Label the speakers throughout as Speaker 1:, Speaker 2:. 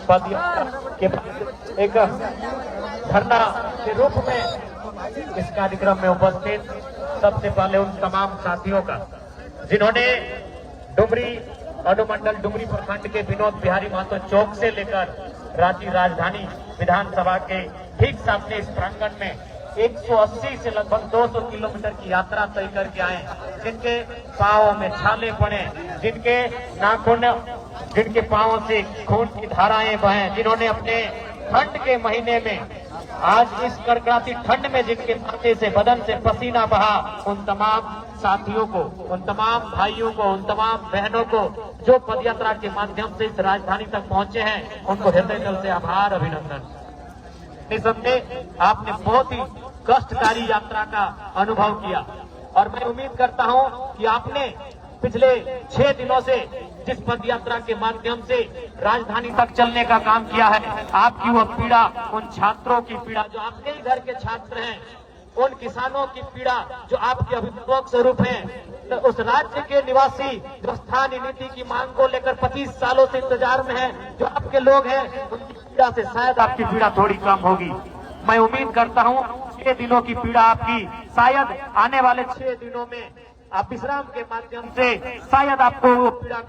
Speaker 1: पदयात्रा के एक धरना के रूप में इस कार्यक्रम में उपस्थित सबसे पहले उन तमाम साथियों का जिन्होंने डुमरी अनुमंडल डुमरी प्रखंड के विनोद बिहारी महतो चौक से लेकर रांची राजधानी विधानसभा के ठीक सामने इस प्रांगण में 180 से लगभग 200 किलोमीटर की यात्रा तय करके आए, जिनके पांवों में छाले पड़े, जिनके नाखून, जिनके पांवों से खून की धाराएं बहें, जिन्होंने अपने ठंड के महीने में आज इस कड़कड़ाती ठंड में जिनके माथे से बदन से पसीना बहा, उन तमाम साथियों को, उन तमाम भाइयों को, उन तमाम बहनों को जो पदयात्रा के माध्यम से इस राजधानी तक पहुंचे हैं, उनको हृदय जल से आभार, अभिनंदन। निसंदेह आपने बहुत ही कष्टकारी यात्रा का अनुभव किया और मैं उम्मीद करता हूं कि आपने पिछले 6 दिनों से जिस पद यात्रा के माध्यम से राजधानी तक चलने का काम किया है, आपकी वो पीड़ा, उन छात्रों की पीड़ा जो आपके ही घर के छात्र हैं, उन किसानों की पीड़ा जो आपके अभिभावक स्वरूप हैं, तो उस राज्य के निवासी जो स्थानीय नीति की मांग को लेकर 25 सालों से इंतजार में है, जो आपके लोग हैं, उनकी पीड़ा से शायद आपकी पीड़ा थोड़ी कम होगी। मैं उम्मीद करता हूं 6 दिनों की पीड़ा आपकी शायद आने वाले 6 दिनों में आप विश्राम के माध्यम से शायद आपको वो पीड़ा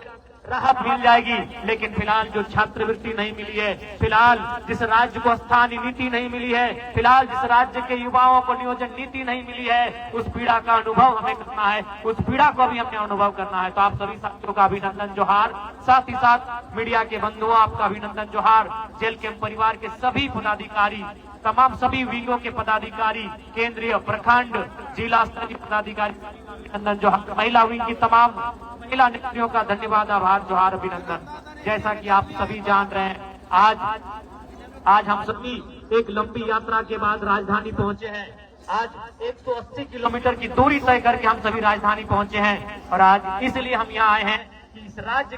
Speaker 1: राहत मिल जाएगी। लेकिन फिलहाल जो छात्रवृत्ति नहीं मिली है, फिलहाल जिस राज्य को स्थानीय नीति नहीं मिली है, फिलहाल जिस राज्य के युवाओं को नियोजन नीति नहीं मिली है, उस पीड़ा का अनुभव हमें करना है, उस पीड़ा को भी हमें अनुभव करना है। तो आप सभी साथियों का अभिनंदन जोहार, साथ ही साथ मीडिया के बंधुओं आपका अभिनंदन जोहार, जेल कैंप परिवार के सभी पदाधिकारी, तमाम सभी विंगों के पदाधिकारी, केंद्रीय, प्रखंड, जिला स्तरीय पदाधिकारी अभिनंदन जोहार, महिला विंग की तमाम महिला नेत्रियों का धन्यवाद, आभार, जोहार, अभिनंदन। जैसा कि आप सभी जान रहे हैं, आज हम सभी एक लंबी यात्रा के बाद राजधानी पहुंचे हैं। आज 180 किलोमीटर की दूरी तय करके हम सभी राजधानी पहुंचे हैं और आज इसलिए हम यहाँ आए हैं कि इस राज्य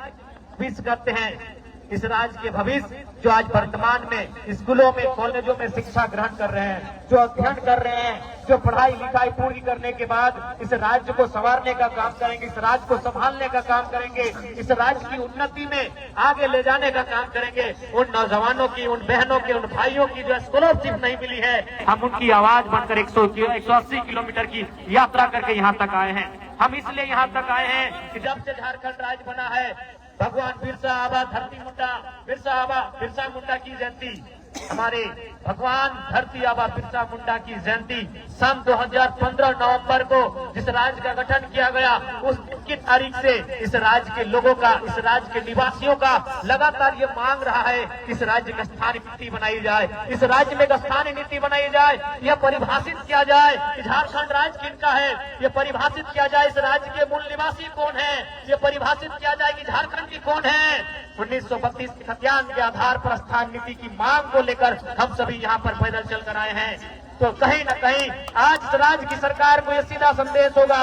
Speaker 1: भविष्य करते हैं, इस राज्य के भविष्य जो आज वर्तमान में स्कूलों में, कॉलेजों में शिक्षा ग्रहण कर रहे हैं, जो अध्ययन कर रहे हैं, जो पढ़ाई लिखाई पूरी करने के बाद इस राज्य को संवारने का काम करेंगे, इस राज्य को संभालने का काम करेंगे, इस राज्य की उन्नति में आगे ले जाने का काम करेंगे, उन नौजवानों की, उन बहनों की, उन भाइयों की जो स्कॉलरशिप नहीं मिली है, हम उनकी आवाज बनकर 180 किलोमीटर की यात्रा करके यहाँ तक आए हैं। हम इसलिए यहाँ तक आए हैं कि जब से झारखंड राज्य बना है, भगवान बिरसा आबा धरती मुंडा, बिरसा मुंडा की जयंती, हमारे भगवान धरती आबा बिरसा मुंडा की जयंती सन 2015 नवंबर को जिस राज्य का गठन किया गया, उस दिन की तारीख से इस राज्य के लोगों का, इस राज्य के निवासियों का लगातार ये मांग रहा है कि इस राज्य का स्थानीय नीति बनाई जाए, इस राज्य में स्थानीय नीति बनाई जाए, यह परिभाषित किया जाए कि झारखंड राज्य किनका है, यह परिभाषित किया जाए इस राज्य के मूल निवासी कौन है, यह परिभाषित किया जाए कि झारखंड की कौन है। 1932 के खतियान के आधार पर स्थानीय नीति की मांग को लेकर हम सभी यहाँ पर पैदल चलकर आए हैं। तो कहीं न कहीं आज राज्य की सरकार को यह सीधा संदेश होगा,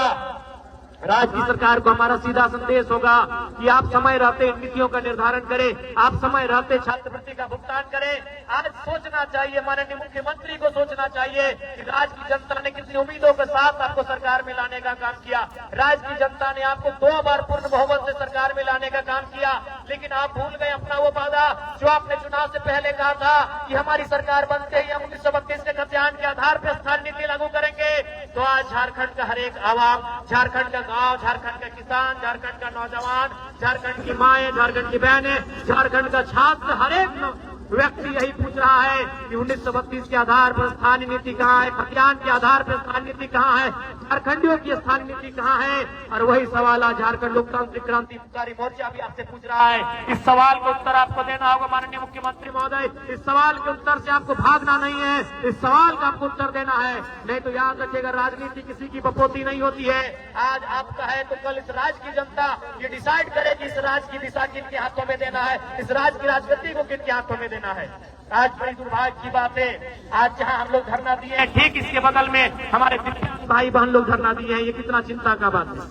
Speaker 1: राज्य की सरकार को हमारा सीधा संदेश होगा कि आप समय रहते नीतियों का निर्धारण करें, आप समय रहते छात्रवृत्ति का भुगतान करें। आज सोचना चाहिए, माननीय मुख्यमंत्री को सोचना चाहिए कि राज्य की जनता ने कितनी उम्मीदों के साथ आपको सरकार में लाने का काम किया। राज्य की जनता ने आपको 2 बार पूर्ण बहुमत से सरकार में लाने का काम किया, लेकिन आप भूल गए अपना वो वादा जो आपने चुनाव से पहले कहा था कि हमारी सरकार बनते ही हम 1932 के खतियान के आधार पर स्थानीय नीति लागू करेंगे। तो आज झारखंड का हर एक आवाम, झारखंड का गांव, झारखंड का किसान, झारखंड का नौजवान, झारखंड की माएं, झारखंड की बहनें, झारखंड का छात्र, हर एक व्यक्ति यही पूछ रहा है कि 1932 के आधार पर स्थानीय नीति कहाँ है, खतियान के आधार पर स्थानीय नीति कहाँ है, झारखंडियों की स्थानीय नीति कहाँ है। और वही सवाल आज झारखंड लोकतांत्रिक क्रांतिकारी मोर्चा भी आपसे पूछ रहा है। इस सवाल का उत्तर आपको देना होगा माननीय मुख्यमंत्री महोदय, इस सवाल के उत्तर से आपको भागना नहीं है, इस सवाल का आपको उत्तर देना है। नहीं तो याद रखिएगा, राजनीति किसी की बपोती नहीं होती है। आज आपका है तो कल इस राज्य की जनता ये डिसाइड करेगी इस राज्य की दिशा किनके हाथों में देना है, इस राज्य की राजगद्दी को किनके हाथों में देना है। आज बड़ी दुर्भाग्य की बात है, आज जहां हम लोग धरना दिए हैं, ठीक इसके बगल में हमारे दिव्यांग भाई बहन लोग धरना दिए हैं। ये कितना चिंता का बात है।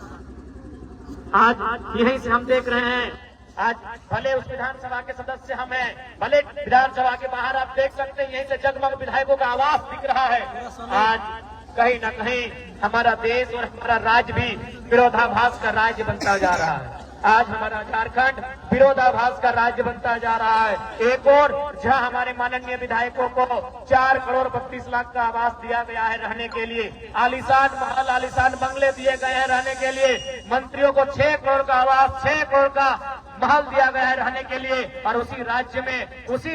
Speaker 1: आज यहीं से हम देख रहे हैं, आज भले उस विधानसभा के सदस्य हम हैं, भले विधानसभा के बाहर आप देख सकते हैं, यहीं से जगमग विधायकों का आवाज दिख रहा है। आज कहीं न कहीं हमारा देश और हमारा राज्य भी विरोधाभास का राज्य बनता जा रहा है। आज हमारा झारखंड विरोधाभास का राज्य बनता जा रहा है। एक और जहां हमारे माननीय विधायकों को 4 करोड़ 32 लाख का आवास दिया गया है रहने के लिए, आलीशान महल आलीशान बंगले दिए गए हैं रहने के लिए, मंत्रियों को 6 करोड़ का आवास 6 करोड़ का महल दिया गया है रहने के लिए, और उसी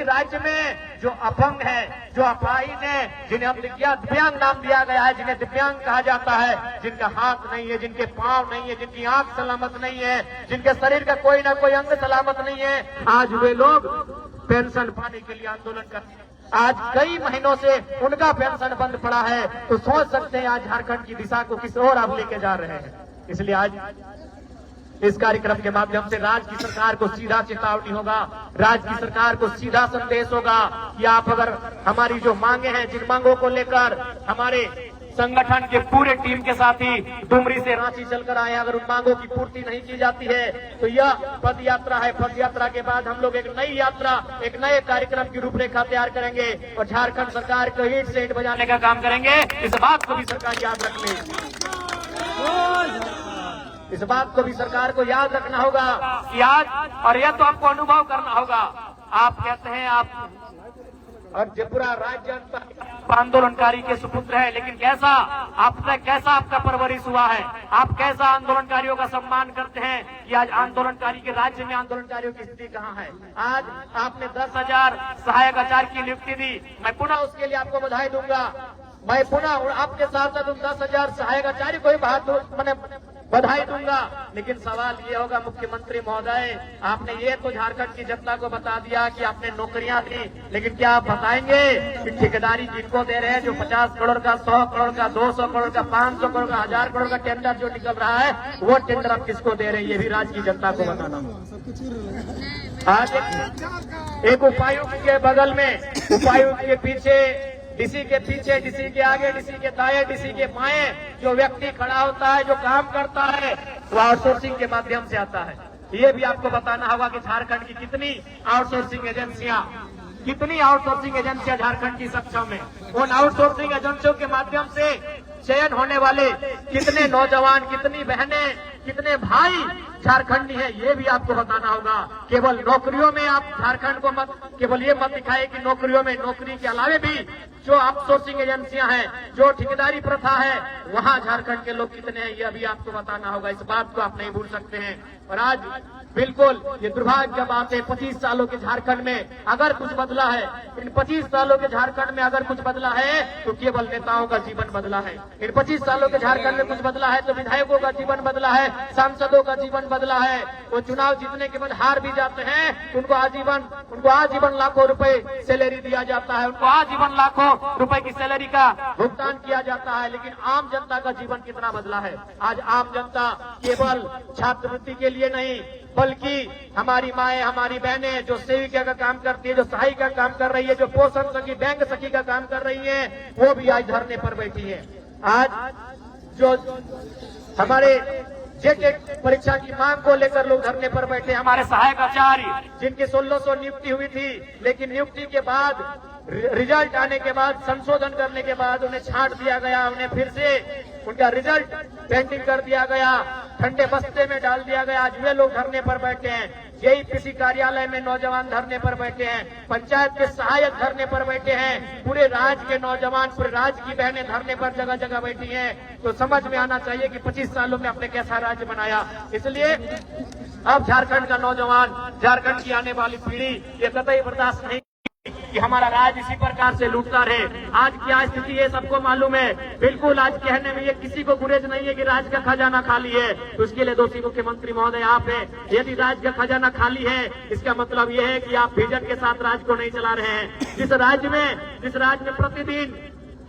Speaker 1: राज्य में जो अपंग है, जो अपाहिज है, जिन्हें हम दिव्यांग नाम दिया गया है, जिन्हें दिव्यांग कहा जाता है, जिनका हाथ नहीं है, जिनके पांव नहीं है, जिनकी आंख सलामत नहीं है, जिनके शरीर का कोई ना कोई अंग सलामत नहीं है, आज वे लोग पेंशन पाने के लिए आंदोलन करते हैं। आज कई महीनों से उनका पेंशन बंद पड़ा है, तो सोच सकते हैं आज झारखंड की दिशा को किस ओर आप लेके जा रहे हैं। इसलिए आज इस कार्यक्रम के माध्यम से राज्य की सरकार को सीधा चेतावनी होगा, राज्य की सरकार को सीधा संदेश होगा कि आप अगर हमारी जो मांगे हैं, जिन मांगों को लेकर हमारे संगठन के पूरे टीम के साथ ही डुमरी से रांची चलकर आए, अगर उन मांगों की पूर्ति नहीं की जाती है तो यह पद यात्रा है। पद यात्रा के बाद हम लोग एक नई यात्रा, एक नए कार्यक्रम की रूपरेखा तैयार करेंगे और झारखंड सरकार को ईंट से ईंट बजाने का काम करेंगे। इस बात को भी सरकार याद रख ले, इस बात को भी सरकार को याद रखना होगा कि आज, और यह तो आपको अनुभव करना होगा। आप कहते हैं आप और जयपुरा राज्य आंदोलनकारी के सुपुत्र है, लेकिन कैसा आपका परवरिश हुआ है, आप कैसा आंदोलनकारियों का सम्मान करते हैं कि आज आंदोलनकारी के राज्य में आंदोलनकारियों की स्थिति कहाँ है। आज आपने 10,000 सहायक आचार्य की नियुक्ति दी, मैं पुनः उसके लिए आपको बधाई दूंगा। मैं पुनः आपके साथ साथ उन 10,000 सहायक आचार्य को भी बधाई दूंगा। लेकिन सवाल ये होगा मुख्यमंत्री महोदय, आपने ये तो झारखंड की जनता को बता दिया कि आपने नौकरियां दी, लेकिन क्या आप बताएंगे कि ठेकेदारी जिनको दे रहे हैं, जो 50 करोड़ का, 100 करोड़ का, 200 करोड़ का, 500 करोड़ का, 1000 करोड़ का टेंडर जो निकल रहा है, वो टेंडर आप किसको दे रहे हैं, ये भी राज्य की जनता को बताना। आज एक उपायुक्त के बगल में, उपायुक्त के पीछे, डीसी के पीछे, डीसी के आगे, डीसी के दाएं, डीसी के बाएं जो व्यक्ति खड़ा होता है, जो काम करता है, वो आउटसोर्सिंग के माध्यम से आता है। ये भी आपको बताना होगा कि झारखंड की कितनी आउटसोर्सिंग एजेंसियां झारखंड की सक्षम है। उन आउटसोर्सिंग एजेंसियों के माध्यम से चयन होने वाले कितने नौजवान, कितनी बहनें, कितने भाई झारखंडी है, ये भी आपको बताना होगा। केवल नौकरियों में आप झारखंड को केवल ये मत दिखाए कि नौकरियों में, नौकरी के अलावे भी जो आउटसोर्सिंग एजेंसियां हैं, जो ठेकेदारी प्रथा है, वहां झारखंड के लोग कितने हैं, ये भी आपको बताना होगा। इस बात को आप नहीं भूल सकते हैं। और आज बिल्कुल ये दुर्भाग्य की बात है, 25 सालों के झारखंड में अगर कुछ बदला है, इन 25 सालों के झारखंड में अगर कुछ बदला है तो केवल नेताओं का जीवन बदला है। इन 25 सालों के झारखंड में कुछ बदला है तो विधायकों का जीवन बदला है, सांसदों का जीवन बदला है। वो चुनाव जीतने के बाद हार भी जाते हैं, उनको आजीवन लाखों रुपए सैलरी दिया जाता है, उनको आजीवन लाखों रुपए की सैलरी का भुगतान किया जाता है। लेकिन आम जनता का जीवन कितना बदला है। आज आम जनता केवल छात्रवृत्ति के लिए नहीं, बल्कि हमारी माएं, हमारी बहनें जो सेविका का काम करती है, जो सहायिका का काम कर रही है, जो पोषण सखी, बैंक सखी का काम कर रही है, वो भी आज धरने पर बैठी है। आज जो हमारे जेटेट परीक्षा की मांग को लेकर लोग धरने पर बैठे, हमारे सहायक आचार्य जिनकी 1600 नियुक्ति हुई थी, लेकिन नियुक्ति के बाद, रिजल्ट आने के बाद, संशोधन करने के बाद उन्हें छांट दिया गया, उन्हें फिर से उनका रिजल्ट पेंडिंग कर दिया गया, ठंडे बस्ते में डाल दिया गया। आज वे लोग धरने पर बैठे हैं। जेईपीसी कार्यालय में नौजवान धरने पर बैठे हैं, पंचायत के सहायक धरने पर बैठे हैं, पूरे राज्य के नौजवान, पूरे राज्य की बहनें धरने पर जगह जगह बैठी हैं। तो समझ में आना चाहिए कि 25 सालों में आपने कैसा राज्य बनाया। इसलिए अब झारखंड का नौजवान, झारखंड की आने वाली पीढ़ी ये कतई बर्दाश्त नहीं कि हमारा राज्य इसी प्रकार से लूटता रहे। आज क्या स्थिति है सबको मालूम है। बिल्कुल आज कहने में ये किसी को गुरेज नहीं है कि राज्य का खजाना खाली है, तो उसके लिए दोषी मुख्यमंत्री महोदय आप हैं। यदि राज्य का खजाना खाली है, इसका मतलब ये है कि आप विजन के साथ राज्य को नहीं चला रहे हैं। जिस राज्य में प्रतिदिन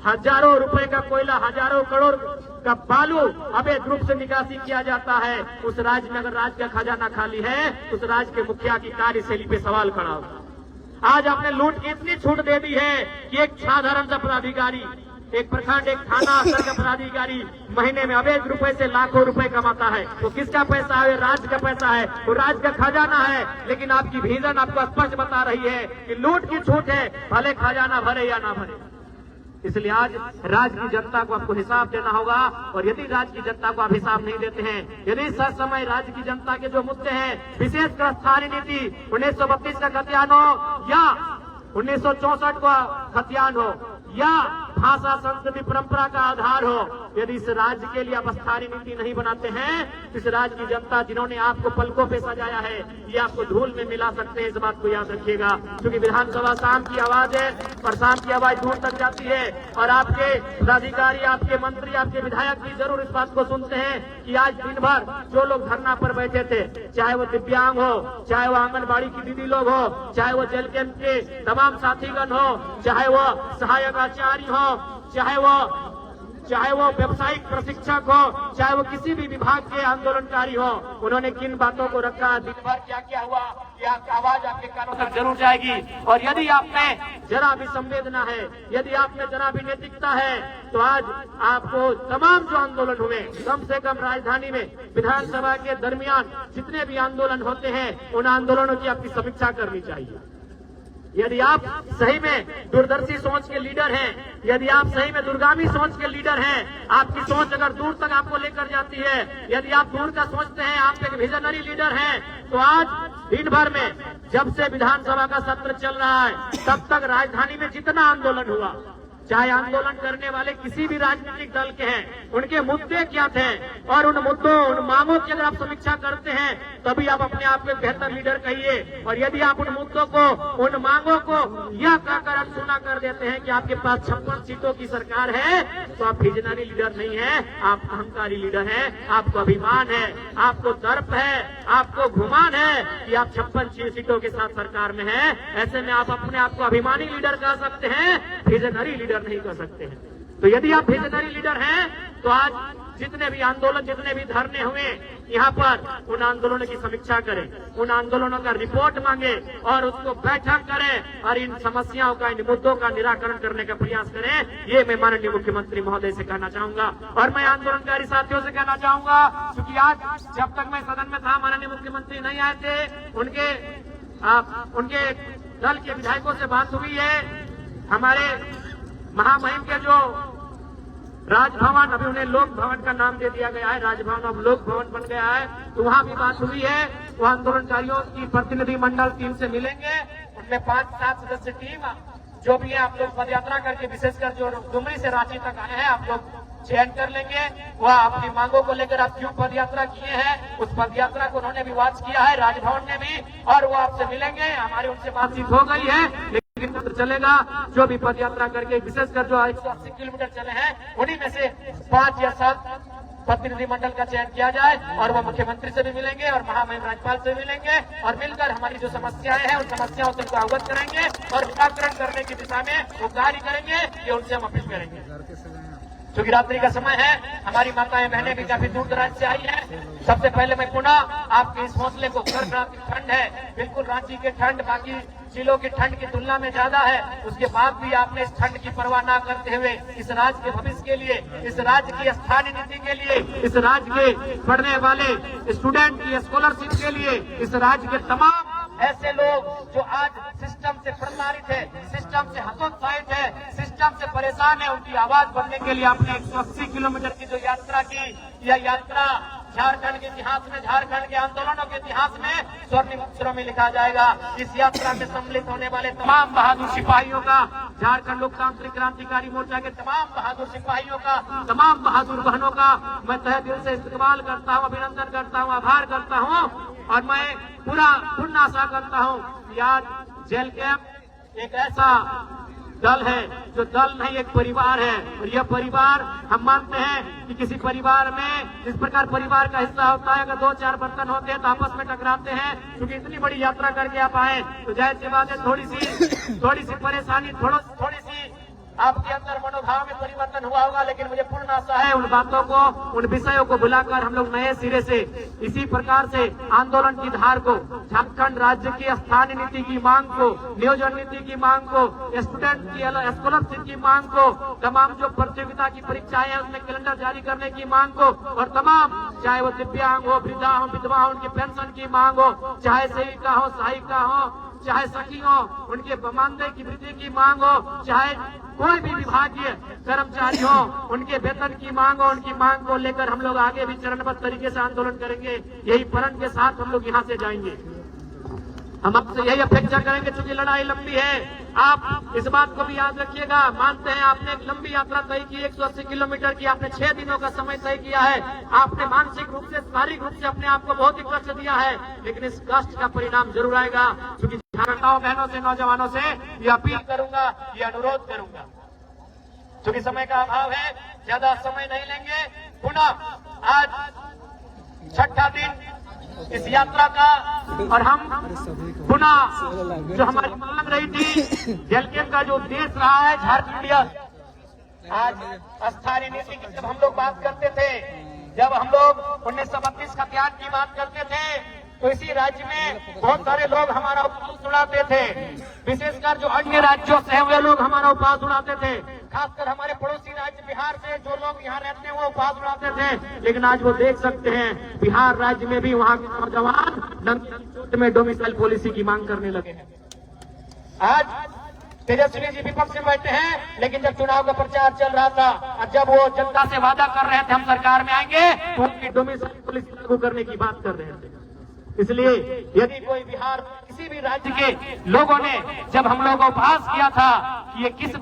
Speaker 1: हजारों रुपए का कोयला, हजारों करोड़ का बालू अवैध रूप से निकासी किया जाता है, उस राज्य में अगर राज्य का खजाना खाली है, उस राज्य के मुखिया की कार्यशैली पे सवाल खड़ा होगा। आज आपने लूट की इतनी छूट दे दी है कि एक साधारण सा पदाधिकारी, एक प्रखंड, एक थाना स्तर का पदाधिकारी महीने में अवैध रुपए से लाखों रुपए कमाता है। तो किसका पैसा है? राज्य का पैसा है, वो राज्य का खजाना है। लेकिन आपकी विजन आपको स्पष्ट बता रही है कि लूट की छूट है, भले खजाना भरे या ना भरे। इसलिए आज राज्य की जनता को आपको हिसाब देना होगा। और यदि राज्य की जनता को आप हिसाब नहीं देते हैं, यदि सर समय राज्य की जनता के जो मुद्दे हैं, विशेषकर स्थानीय नीति 1932 का खतियान हो या 1964 का खतियान हो या भाषा संस्कृति परंपरा का आधार हो, यदि इस राज्य के लिए आप स्थानीय नीति नहीं बनाते हैं, इस राज्य की जनता जिन्होंने आपको पलकों पे सजाया है, ये आपको धूल में मिला सकते हैं। इस बात को याद रखिएगा, क्योंकि विधानसभा शाम की आवाज है और शाम की आवाज दूर तक जाती है। और आपके पदाधिकारी, आपके मंत्री, आपके विधायक भी जरूर इस बात को सुनते हैं कि आज दिन भर जो लोग धरना पर बैठे थे, चाहे वो दिव्यांग हो, चाहे वो आंगनबाड़ी की दीदी लोग हो, चाहे वो जेल कैंप के तमाम साथीगण हो, चाहे वो सहायक आचार्य हो, चाहे वो व्यवसायिक प्रशिक्षक हो, चाहे वो किसी भी विभाग के आंदोलनकारी हो, उन्होंने किन बातों को रखा, दिन भर क्या क्या हुआ, ये आपकी आवाज आपके कानों तक जरूर जाएगी। और यदि आप में जरा भी संवेदना है, यदि आप में जरा भी नैतिकता है, तो आज आपको तमाम जो आंदोलन हुए, कम से कम राजधानी में विधानसभा के दरमियान जितने भी आंदोलन होते हैं, उन आंदोलनों की आपकी समीक्षा करनी चाहिए। यदि आप सही में दूरदर्शी सोच के लीडर हैं, यदि आप सही में दूरगामी सोच के लीडर हैं, आपकी सोच अगर दूर तक आपको लेकर जाती है, यदि आप दूर का सोचते हैं, आप एक विजनरी लीडर हैं, तो आज दिन भर में जब से विधानसभा का सत्र चल रहा है, तब तक राजधानी में जितना आंदोलन हुआ, चाहे आंदोलन करने वाले किसी भी राजनीतिक दल के हैं, उनके मुद्दे क्या थे, और उन मुद्दों, उन मांगों की अगर आप समीक्षा करते हैं, तभी आप अपने आप को एक बेहतर लीडर कहिए। और यदि आप उन मुद्दों को, उन मांगों को यह कहकर अनसुना कर देते हैं कि आपके पास 56 सीटों की सरकार है, तो आप विजनरी लीडर नहीं है, आप अहंकारी लीडर हैं। आपको अभिमान है, आपको दर्प है, आपको घुमान है कि आप 56 सीटों के साथ सरकार में है। ऐसे में आप अपने आप को अभिमानी लीडर कह सकते हैं, विजनरी लीडर नहीं कर सकते हैं। तो यदि आप विजनरी लीडर हैं, तो आज जितने भी आंदोलन, जितने भी धरने हुए यहाँ पर, उन आंदोलनों की समीक्षा करें, उन आंदोलनों का रिपोर्ट मांगे और उसको बैठक करें और इन समस्याओं का, इन मुद्दों का निराकरण करने का प्रयास करें। ये मैं माननीय मुख्यमंत्री महोदय से कहना चाहूंगा। और मैं आंदोलनकारी साथियों से कहना चाहूंगा, क्योंकि आज जब तक मैं सदन में था, माननीय मुख्यमंत्री नहीं आए थे, उनके दल के विधायकों से बात हुई है। हमारे महामहिम के जो राजभवन, अभी उन्हें लोक भवन का नाम दे दिया गया है, राजभवन अब लोक भवन बन गया है, तो वहां भी बात हुई है। वो आंदोलनकारियों की प्रतिनिधि मंडल टीम से मिलेंगे, उनमें 5-7 सदस्य टीम जो भी है, आप लोग पद यात्रा करके, विशेषकर जो डुमरी से रांची तक आए हैं, आप लोग चयन कर लेंगे। वह अपनी मांगों को लेकर आप क्यों पद यात्रा किए हैं, उस पद यात्रा को उन्होंने भी वॉच किया है, राजभवन ने भी, और वो आपसे मिलेंगे। हमारी उनसे बातचीत हो गई है, लेकिन पत्र चलेगा जो भी पद यात्रा करके, विशेषकर जो 180 किलोमीटर चले हैं, उन्हीं में से 5 या 7 प्रतिनिधि मंडल का चयन किया जाए और वह मुख्यमंत्री से भी मिलेंगे और महामहिम राज्यपाल से भी मिलेंगे और मिलकर हमारी जो समस्याएं हैं, उन समस्याओं से उनको अवगत करेंगे और निराकरण करने की दिशा में वो कार्य करेंगे। ये उनसे हम अपील करेंगे। क्योंकि रात्रि का समय है, हमारी माताएं बहनें भी काफी दूर दराज से आई हैं। सबसे पहले मैं पुनः आपके इस हौसले को, ठंड है, बिल्कुल रांची के ठंड बाकी जिलों की ठंड की तुलना में ज्यादा है, उसके बाद भी आपने इस ठंड की परवाह न करते हुए इस राज्य के भविष्य के लिए, इस राज्य की स्थानीय नीति के लिए, इस राज्य के पढ़ने वाले स्टूडेंट की स्कॉलरशिप के लिए, इस राज्य के तमाम ऐसे लोग जो आज सिस्टम से प्रताड़ित है, सिस्टम से हतोत्साहित है, सिस्टम से परेशान है, उनकी आवाज बनने के लिए आपने 180 किलोमीटर की जो यात्रा की, यह यात्रा झारखंड के इतिहास में, झारखंड के आंदोलनों के इतिहास में स्वर्णिम अक्षरों में लिखा जाएगा। इस यात्रा में सम्मिलित होने वाले तमाम बहादुर सिपाहियों का, झारखंड लोकतांत्रिक क्रांतिकारी मोर्चा के तमाम बहादुर सिपाहियों का, तमाम बहादुर बहनों का मैं तहे दिल से इस्तेमाल करता हूँ, अभिनंदन करता हूँ, आभार करता हूँ। और मैं पूर्ण आशा करता हूँ कि आज जेल कैंप एक ऐसा दल है जो दल नहीं, एक परिवार है। और यह परिवार, हम मानते हैं कि किसी परिवार में इस प्रकार परिवार का हिस्सा होता है, अगर 2-4 बर्तन होते हैं तो आपस में टकराते हैं। क्योंकि इतनी बड़ी यात्रा करके आप आए, तो जाहिर सी बात है थोड़ी सी परेशानी, थोड़ी सी आपके अंदर मनोभाव में परिवर्तन हुआ होगा, लेकिन मुझे पूर्ण आशा है उन बातों को, उन विषयों को भुलाकर हम लोग नए सिरे से इसी प्रकार से आंदोलन की धार को, झारखंड राज्य की स्थानीय नीति की मांग को, नियोजन नीति की मांग को, स्टूडेंट की स्कॉलरशिप की मांग को, तमाम जो प्रतियोगिता की परीक्षाएं हैं उसमें कैलेंडर जारी करने की मांग को, और तमाम चाहे वो दिव्यांग हो, वृद्धा हो, विधवा हो, उनकी पेंशन की मांग हो, चाहे सेविका हो, सहायिका हो, चाहे सखी हो, उनके मानदेय की वृद्धि की मांग हो, चाहे कोई भी विभागीय कर्मचारी हो, उनके वेतन की मांग हो, उनकी मांग को लेकर हम लोग आगे भी चरणबद्ध तरीके से आंदोलन करेंगे। यही प्रण के साथ हम लोग यहाँ से जाएंगे। हम आपसे यही अपेक्षा करेंगे, चूंकि लड़ाई लंबी है, आप इस बात को भी याद रखिएगा। मानते हैं आपने एक लंबी यात्रा तय की, 180 किलोमीटर की, आपने 6 दिनों का समय तय किया है। आपने मानसिक रूप से, शारीरिक रूप से अपने आप को बहुत ही कष्ट दिया है, लेकिन इस कष्ट का परिणाम जरूर आएगा। क्योंकि माताओं बहनों से, नौजवानों से ये अपील करूंगा, ये अनुरोध करूंगा, क्योंकि समय का अभाव है, ज्यादा समय नहीं लेंगे। पुनः आज छठा दिन इस यात्रा का, और हम पुनः जो हमारी मांग रही थी, जेलकेम का जो उद्देश्य रहा है झारखंड, आज स्थानीय नीति की जब हम लोग बात करते थे, जब हम लोग 1932 खतियान की बात करते थे, तो इसी राज्य में बहुत सारे लोग हमारा उपवास उड़ाते थे। विशेषकर जो अन्य राज्यों से वे लोग हमारा उपवास उड़ाते थे, खासकर हमारे पड़ोसी राज्य बिहार से जो लोग यहाँ रहते हैं वो उपवास उड़ाते थे। लेकिन आज वो देख सकते हैं, बिहार राज्य में भी वहाँ के नौजवान में डोमिसाइल पॉलिसी की मांग करने लगे हैं। आज तेजस्वी जी विपक्ष में बैठे हैं, लेकिन जब चुनाव का प्रचार चल रहा था और जब वो जनता से वादा कर रहे थे हम सरकार में आएंगे, तो उनकी डोमिसाइल पॉलिसी लागू करने की बात कर रहे थे। इसलिए यदि कोई बिहार किसी भी राज्य के लोगों ने, जब हम लोगों को उपहास किया था कि ये किस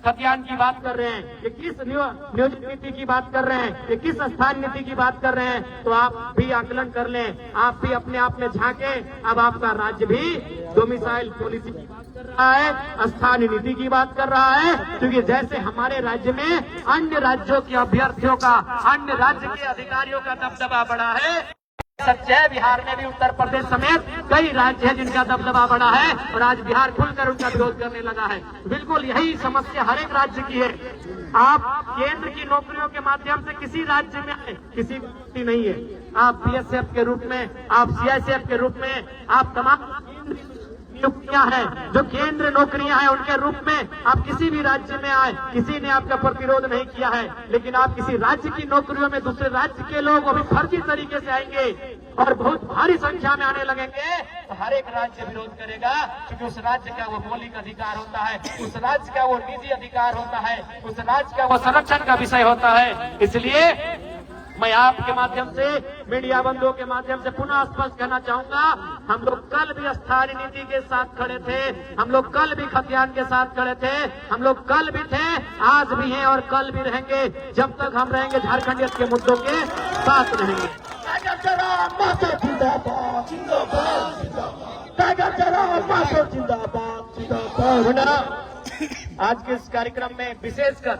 Speaker 1: खतियान की बात कर रहे हैं, ये किस नियोजित नीति की बात कर रहे हैं, ये किस स्थानीय नीति की बात कर रहे हैं, तो आप भी आकलन कर लें, आप भी अपने आप में झांके। अब आपका राज्य भी डोमिसाइल पॉलिसी की बात कर रहा है, स्थानीय नीति की बात कर रहा है। क्योंकि जैसे हमारे राज्य में अन्य राज्यों के अभ्यर्थियों का, अन्य राज्य के अधिकारियों का दबदबा बढ़ा है, सच है बिहार में भी उत्तर प्रदेश समेत कई राज्य हैं जिनका दबदबा बढ़ा है, और आज बिहार खुलकर उनका विरोध करने लगा है। बिल्कुल यही समस्या हर एक राज्य की है। आप केंद्र की नौकरियों के माध्यम से किसी राज्य में आए, किसी की नहीं है। आप बीएसएफ के रूप में, आप सीआईएसएफ के रूप में, आप तमाम नियुक्तियां हैं जो केंद्र नौकरियां हैं, उनके रूप में आप किसी भी राज्य में आए, किसी ने आपका प्रतिरोध नहीं किया है। लेकिन आप किसी राज्य की नौकरियों में दूसरे राज्य के लोग अभी फर्जी तरीके से आएंगे और बहुत भारी संख्या में आने लगेंगे, तो हर एक राज्य विरोध करेगा। क्योंकि उस राज्य का वो मौलिक अधिकार होता है, उस राज्य का वो निजी अधिकार होता है, उस राज्य का वो संरक्षण का विषय होता है। इसलिए मैं आपके माध्यम से, मीडिया बंधुओं के माध्यम से पुनः स्पष्ट करना चाहूंगा, हम लोग कल भी स्थानीय नीति के साथ खड़े थे, हम लोग कल भी खतियान के साथ खड़े थे, हम लोग कल भी थे, आज भी हैं और कल भी रहेंगे। जब तक हम रहेंगे झारखंडियत के मुद्दों के साथ रहेंगे। आज के इस कार्यक्रम में विशेषकर